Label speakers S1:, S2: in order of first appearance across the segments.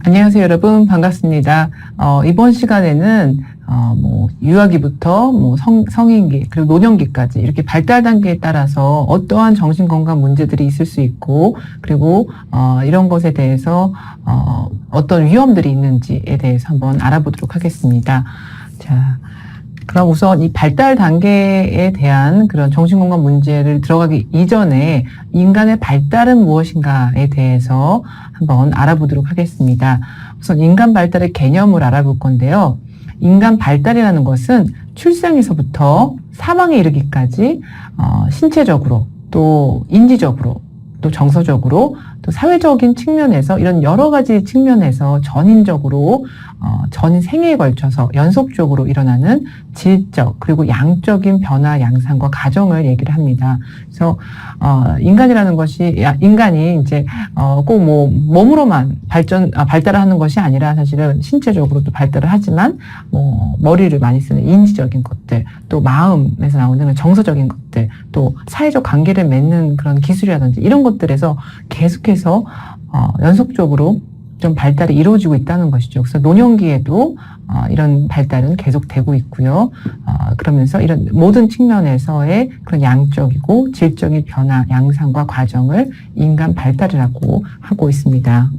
S1: 안녕하세요, 여러분. 반갑습니다. 이번 시간에는, 유아기부터 성인기, 그리고 노년기까지 이렇게 발달 단계에 따라서 어떠한 정신건강 문제들이 있을 수 있고, 그리고, 이런 것에 대해서, 어떤 위험들이 있는지에 대해서 한번 알아보도록 하겠습니다. 자, 그럼 우선 이 발달 단계에 대한 그런 정신건강 문제를 들어가기 이전에 인간의 발달은 무엇인가에 대해서 한번 알아보도록 하겠습니다. 우선 인간 발달의 개념을 알아볼 건데요. 인간 발달이라는 것은 출생에서부터 사망에 이르기까지 신체적으로 또 인지적으로 또 정서적으로 또 사회적인 측면에서 이런 여러 가지 측면에서 전인적으로 전인 생애에 걸쳐서 연속적으로 일어나는 질적 그리고 양적인 변화 양상과 과정을 얘기를 합니다. 그래서 인간이라는 것이 인간이 이제 꼭 몸으로만 발달을 하는 것이 아니라 사실은 신체적으로도 발달을 하지만 머리를 많이 쓰는 인지적인 것들, 또 마음에서 나오는 정서적인 것들, 또 사회적 관계를 맺는 그런 기술이라든지 이런 것들에서 계속해서 연속적으로 좀 발달이 이루어지고 있다는 것이죠. 그래서 노년기에도 이런 발달은 계속되고 있고요. 그러면서 이런 모든 측면에서의 그런 양적이고 질적인 변화, 양상과 과정을 인간 발달이라고 하고 있습니다.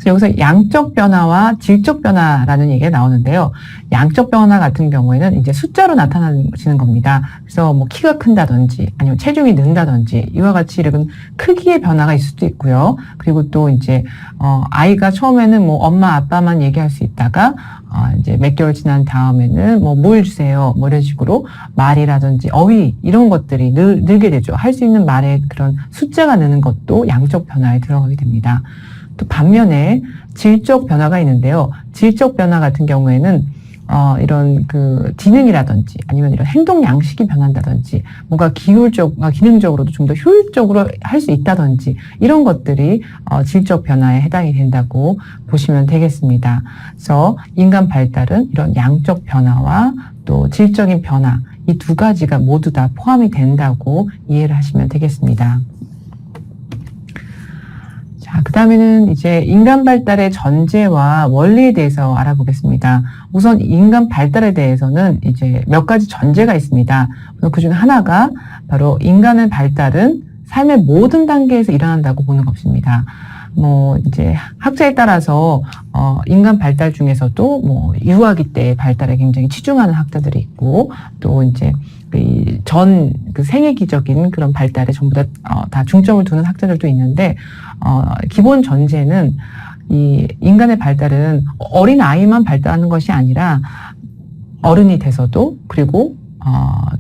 S1: 그래서 여기서 양적 변화와 질적 변화라는 얘기가 나오는데요. 양적 변화 같은 경우에는 이제 숫자로 나타나는 겁니다. 그래서 키가 큰다든지 아니면 체중이 는다든지 이와 같이 이런 크기의 변화가 있을 수도 있고요. 그리고 또 이제 아이가 처음에는 엄마 아빠만 얘기할 수 있다가 이제 몇 개월 지난 다음에는 물 주세요. 이런 식으로 말이라든지 어휘 이런 것들이 늘게 되죠. 할 수 있는 말의 그런 숫자가 느는 것도 양적 변화에 들어가게 됩니다. 또 반면에 질적 변화가 있는데요. 질적 변화 같은 경우에는 이런 그 기능이라든지 아니면 이런 행동 양식이 변한다든지 뭔가 기능적으로도 좀 더 효율적으로 할 수 있다든지 이런 것들이 질적 변화에 해당이 된다고 보시면 되겠습니다. 그래서 인간 발달은 이런 양적 변화와 또 질적인 변화 이 두 가지가 모두 다 포함이 된다고 이해를 하시면 되겠습니다. 자, 그 다음에는 이제 인간 발달의 전제와 원리에 대해서 알아보겠습니다. 우선 인간 발달에 대해서는 이제 몇 가지 전제가 있습니다. 그 중에 하나가 바로 인간의 발달은 삶의 모든 단계에서 일어난다고 보는 것입니다. 이제 학자에 따라서 인간 발달 중에서도 유아기 때의 발달에 굉장히 치중하는 학자들이 있고 또 이제 그 생애기적인 그런 발달에 전부 다 중점을 두는 학자들도 있는데 기본 전제는 이 인간의 발달은 어린 아이만 발달하는 것이 아니라 어른이 돼서도 그리고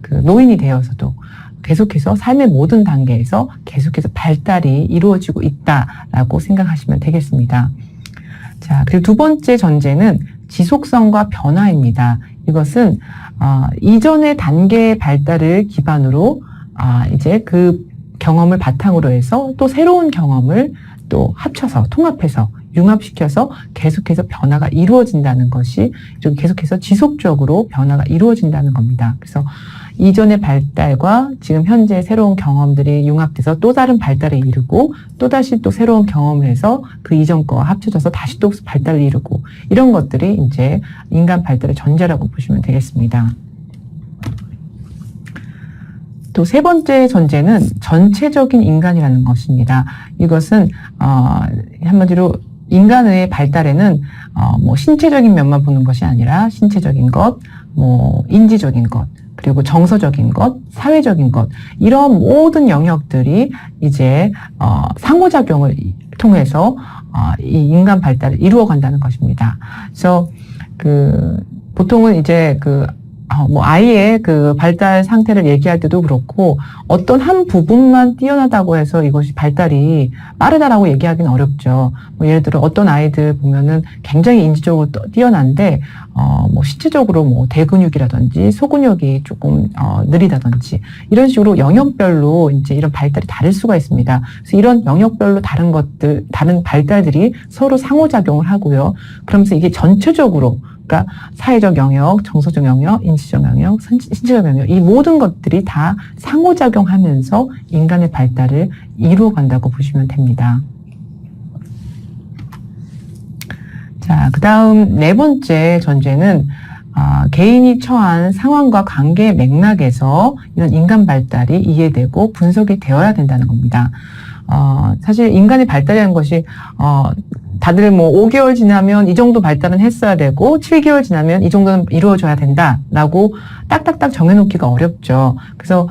S1: 그 노인이 되어서도 계속해서 삶의 모든 단계에서 계속해서 발달이 이루어지고 있다라고 생각하시면 되겠습니다. 자, 그리고 두 번째 전제는 지속성과 변화입니다. 이것은 이전의 단계의 발달을 기반으로 이제 그 경험을 바탕으로 해서 또 새로운 경험을 또 합쳐서 통합해서 융합시켜서 계속해서 변화가 이루어진다는 것이 좀 계속해서 지속적으로 변화가 이루어진다는 겁니다. 그래서 이전의 발달과 지금 현재 새로운 경험들이 융합돼서 또 다른 발달에 이르고 또다시 또 새로운 경험을 해서 그 이전 거와 합쳐져서 다시 또 발달을 이루고 이런 것들이 이제 인간 발달의 전제라고 보시면 되겠습니다. 또 세 번째 전제는 전체적인 인간이라는 것입니다. 이것은 한마디로 인간의 발달에는 신체적인 면만 보는 것이 아니라 신체적인 것, 인지적인 것, 그리고 정서적인 것, 사회적인 것 이런 모든 영역들이 이제 상호작용을 통해서 이 인간 발달을 이루어간다는 것입니다. 그래서 보통은 이제 아이의 그 발달 상태를 얘기할 때도 그렇고 어떤 한 부분만 뛰어나다고 해서 이것이 발달이 빠르다라고 얘기하기는 어렵죠. 예를 들어 어떤 아이들 보면은 굉장히 인지적으로 뛰어난데 신체적으로 대근육이라든지 소근육이 조금 느리다든지 이런 식으로 영역별로 이제 이런 발달이 다를 수가 있습니다. 그래서 이런 영역별로 다른 발달들이 서로 상호작용을 하고요. 그러면서 이게 전체적으로 그러니까 사회적 영역, 정서적 영역, 인지적 영역, 신체적 영역 이 모든 것들이 다 상호작용하면서 인간의 발달을 이루어간다고 보시면 됩니다. 자, 그 다음 네 번째 전제는 개인이 처한 상황과 관계 맥락에서 이런 인간 발달이 이해되고 분석이 되어야 된다는 겁니다. 사실 인간의 발달이라는 것이 다들 뭐 5개월 지나면 이 정도 발달은 했어야 되고 7개월 지나면 이 정도는 이루어져야 된다라고 딱딱딱 정해놓기가 어렵죠. 그래서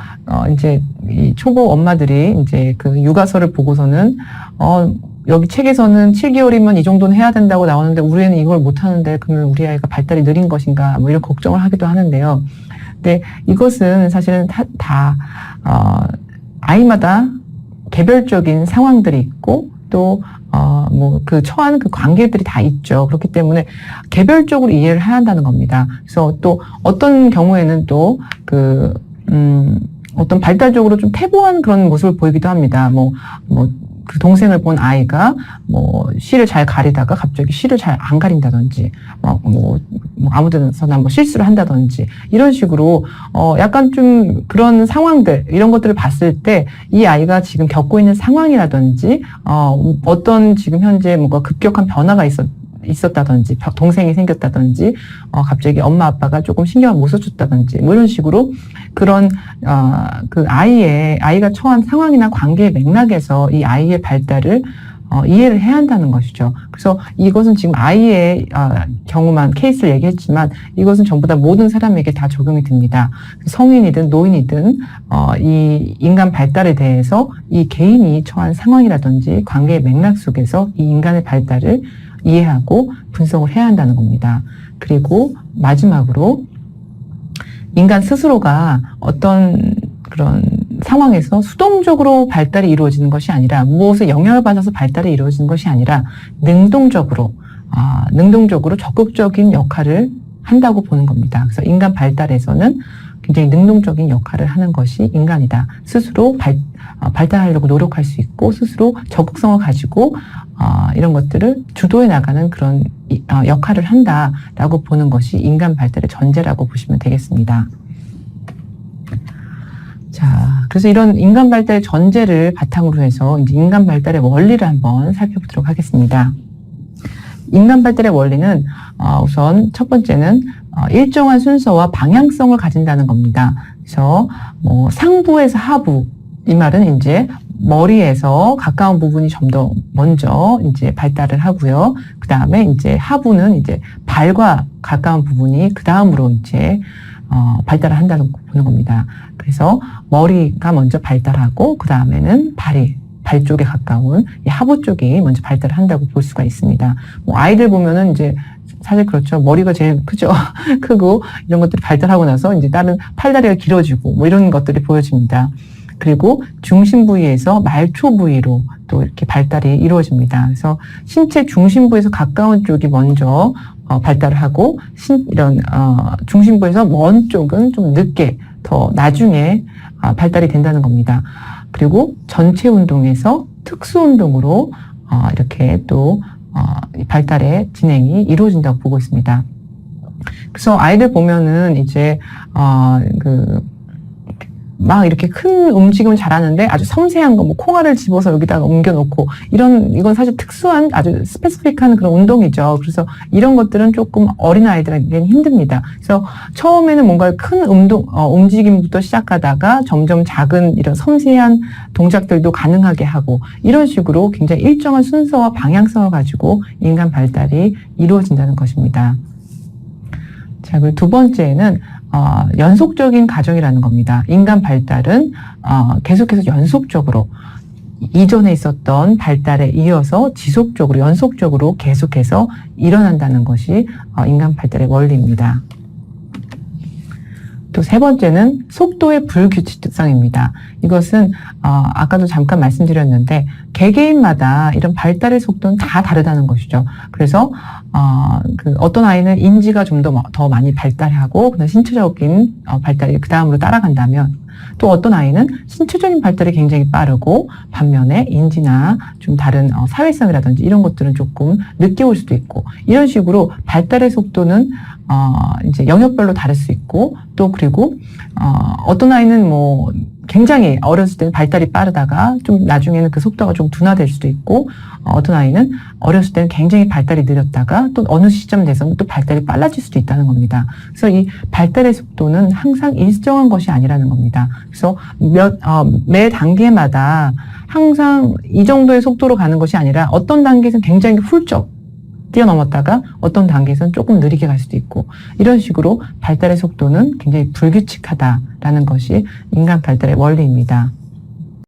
S1: 이제 이 초보 엄마들이 이제 그 육아서를 보고서는 여기 책에서는 7개월이면 이 정도는 해야 된다고 나오는데 우리 애는 이걸 못 하는데 그러면 우리 아이가 발달이 느린 것인가 뭐 이런 걱정을 하기도 하는데요. 근데 이것은 사실은 다 아이마다 개별적인 상황들이 있고 또 그 처한 그 관계들이 다 있죠. 그렇기 때문에 개별적으로 이해를 해야 한다는 겁니다. 그래서 또 어떤 경우에는 또 어떤 발달적으로 좀 태보한 그런 모습을 보이기도 합니다. 그 동생을 본 아이가 실을 잘 가리다가 갑자기 실을 잘 안 가린다든지, 아무 데서나 실수를 한다든지, 이런 식으로, 약간 좀 그런 상황들, 이런 것들을 봤을 때 이 아이가 지금 겪고 있는 상황이라든지, 어떤 지금 현재 뭔가 급격한 변화가 있었다든지, 동생이 생겼다든지, 갑자기 엄마 아빠가 조금 신경을 못 써줬다든지, 뭐 이런 식으로 그런, 그 아이가 처한 상황이나 관계의 맥락에서 이 아이의 발달을 이해를 해야 한다는 것이죠. 그래서 이것은 지금 아이의 경우만 케이스를 얘기했지만 이것은 전부 다 모든 사람에게 다 적용이 됩니다. 성인이든 노인이든 이 인간 발달에 대해서 이 개인이 처한 상황이라든지 관계의 맥락 속에서 이 인간의 발달을 이해하고 분석을 해야 한다는 겁니다. 그리고 마지막으로 인간 스스로가 어떤 그런 상황에서 수동적으로 발달이 이루어지는 것이 아니라 무엇에 영향을 받아서 발달이 이루어지는 것이 아니라 능동적으로 적극적인 역할을 한다고 보는 겁니다. 그래서 인간 발달에서는 굉장히 능동적인 역할을 하는 것이 인간이다. 스스로 발달하려고 노력할 수 있고 스스로 적극성을 가지고 이런 것들을 주도해 나가는 그런 역할을 한다라고 보는 것이 인간 발달의 전제라고 보시면 되겠습니다. 자, 그래서 이런 인간 발달의 전제를 바탕으로 해서 이제 인간 발달의 원리를 한번 살펴보도록 하겠습니다. 인간 발달의 원리는 우선 첫 번째는 일정한 순서와 방향성을 가진다는 겁니다. 그래서 상부에서 하부, 이 말은 이제 머리에서 가까운 부분이 좀 더 먼저 이제 발달을 하고요. 그 다음에 이제 하부는 이제 발과 가까운 부분이 그 다음으로 이제 발달을 한다는 보는 겁니다. 그래서 머리가 먼저 발달하고 그 다음에는 발 쪽에 가까운 이 하부 쪽이 먼저 발달을 한다고 볼 수가 있습니다. 아이들 보면은 이제 사실 그렇죠. 머리가 제일 크죠. 크고 이런 것들이 발달하고 나서 이제 다른 팔다리가 길어지고 뭐 이런 것들이 보여집니다. 그리고 중심 부위에서 말초 부위로 또 이렇게 발달이 이루어집니다. 그래서 신체 중심 부에서 가까운 쪽이 먼저 발달을 하고 이런 중심부에서 먼 쪽은 좀 늦게 더 나중에 발달이 된다는 겁니다. 그리고 전체 운동에서 특수 운동으로 이렇게 또 발달의 진행이 이루어진다고 보고 있습니다. 그래서 아이들 보면은 이제 막 이렇게 큰 움직임을 잘하는데 아주 섬세한 거, 콩알을 집어서 여기다가 옮겨놓고 이건 사실 특수한 아주 스페시픽한 그런 운동이죠. 그래서 이런 것들은 조금 어린아이들에게는 힘듭니다. 그래서 처음에는 뭔가 큰 움직임부터 시작하다가 점점 작은 이런 섬세한 동작들도 가능하게 하고 이런 식으로 굉장히 일정한 순서와 방향성을 가지고 인간 발달이 이루어진다는 것입니다. 자, 그리고 두 번째는 연속적인 과정이라는 겁니다. 인간 발달은 계속해서 연속적으로 이전에 있었던 발달에 이어서 지속적으로 연속적으로 계속해서 일어난다는 것이 인간 발달의 원리입니다. 또 세 번째는 속도의 불규칙성입니다. 이것은 아까도 잠깐 말씀드렸는데 개개인마다 이런 발달의 속도는 다 다르다는 것이죠. 그래서 어떤 아이는 인지가 좀 더 많이 발달하고 그다음 신체적인 발달이 그 다음으로 따라간다면 또 어떤 아이는 신체적인 발달이 굉장히 빠르고 반면에 인지나 좀 다른 사회성이라든지 이런 것들은 조금 늦게 올 수도 있고 이런 식으로 발달의 속도는 이제 영역별로 다를 수 있고 또 그리고 어떤 아이는 굉장히 어렸을 때는 발달이 빠르다가 좀 나중에는 그 속도가 좀 둔화될 수도 있고, 어떤 아이는 어렸을 때는 굉장히 발달이 느렸다가 또 어느 시점 돼서는 또 발달이 빨라질 수도 있다는 겁니다. 그래서 이 발달의 속도는 항상 일정한 것이 아니라는 겁니다. 그래서 매 단계마다 항상 이 정도의 속도로 가는 것이 아니라 어떤 단계에서는 굉장히 훌쩍 뛰어넘었다가 어떤 단계에서는 조금 느리게 갈 수도 있고, 이런 식으로 발달의 속도는 굉장히 불규칙하다라는 것이 인간 발달의 원리입니다.